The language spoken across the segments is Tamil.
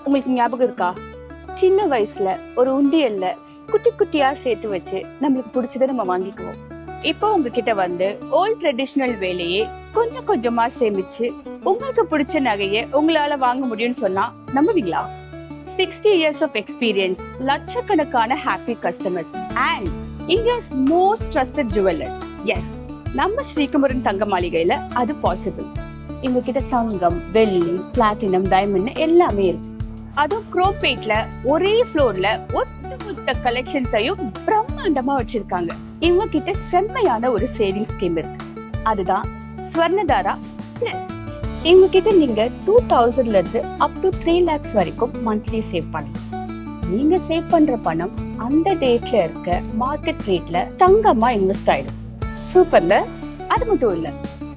உங்களுக்கு ஞாபகம் இருக்கா? சின்ன வயசுல ஒரு உண்டியல்ல குட்டி குட்டியா சேர்த்து வச்சு நம்மளுக்கு பிடிச்சதை நம்ம வாங்கிக்குவோம். இப்போ உங்ககிட்ட வந்து ஓல்ட் ட்ரெடிஷனல் வேலையே கொஞ்சம் கொஞ்சமா சேமிச்சு உங்களுக்கு பிடிச்ச நகையை உங்களால வாங்க முடியும்னு சொன்னா நம்புவீங்களா? 60 years of experience, லட்சக்கணக்கான happy customers and India's most trusted jewelers. Yes, நம்ம ஸ்ரீகுமரன் தங்க மாளிகையில அது பாசிபிள். இவங்க கிட்ட தங்கம், வெள்ளி, பிளாட்டினம், டைமண்ட் எல்லாமே இருக்கு. அதுவும் குரோம்பேட்ல ஒரே ஃப்ளோர்ல ஒட்டுமொத்த கலெக்ஷன்ஸையும் பிரம்மாண்டமா வச்சிருக்காங்க. இவங்க கிட்ட செம்மையான ஒரு சேவிங் ஸ்கீம் இருக்கு. அதுதான் ஸ்வர்ணதாரா பிளஸ். இவங்க கிட்ட நீங்க 2000ல இருந்து அப் டு 3 lakhs வரைக்கும் மந்த்லி சேவ் பண்ணலாம். நீங்க சேவ் பண்ற பணம் அந்த டேட்ல இருக்க மார்க்கெட் ரேட்ல தங்கமா இன்வெஸ்ட் ஆயிடும். சூப்பர்ல. அது மட்டும் இல்ல,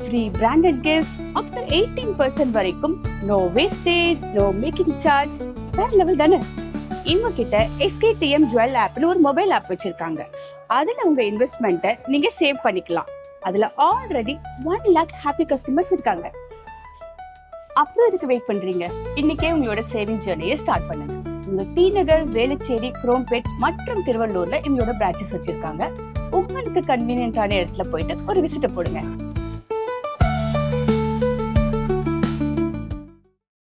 free branded gifts up to 18% வரைக்கும். No wastage, no making charge. வேற லெவல் தானே? இவங்க கிட்ட SKTM ஜுவல் ஆப்னு ஒரு மொபைல் ஆப் வச்சிருக்காங்க. அதுல உங்க இன்வெஸ்ட்மெண்ட்டை நீங்க சேவ் பண்ணிக்கலாம். அதுல ஆல்ரெடி 1 lakh ஹாப்பி கஸ்டமர்ஸ் இருக்காங்க. அப்புறம் இதுக்கு வெயிட் பண்றீங்க? இன்னைக்கே உங்களோட சேவிங் ஜர்னியை ஸ்டார்ட் பண்ணுங்க. உங்க டி நகர், வேளச்சேரி, குரோம்பேட் மற்றும் திருவள்ளூர்ல இவங்களோட பிரான்ச்சஸ் வச்சிருக்காங்க. உங்களுக்கு கன்வீனியன்டான இடத்துல போயிட்டு ஒரு விசிட்ட போடுங்க.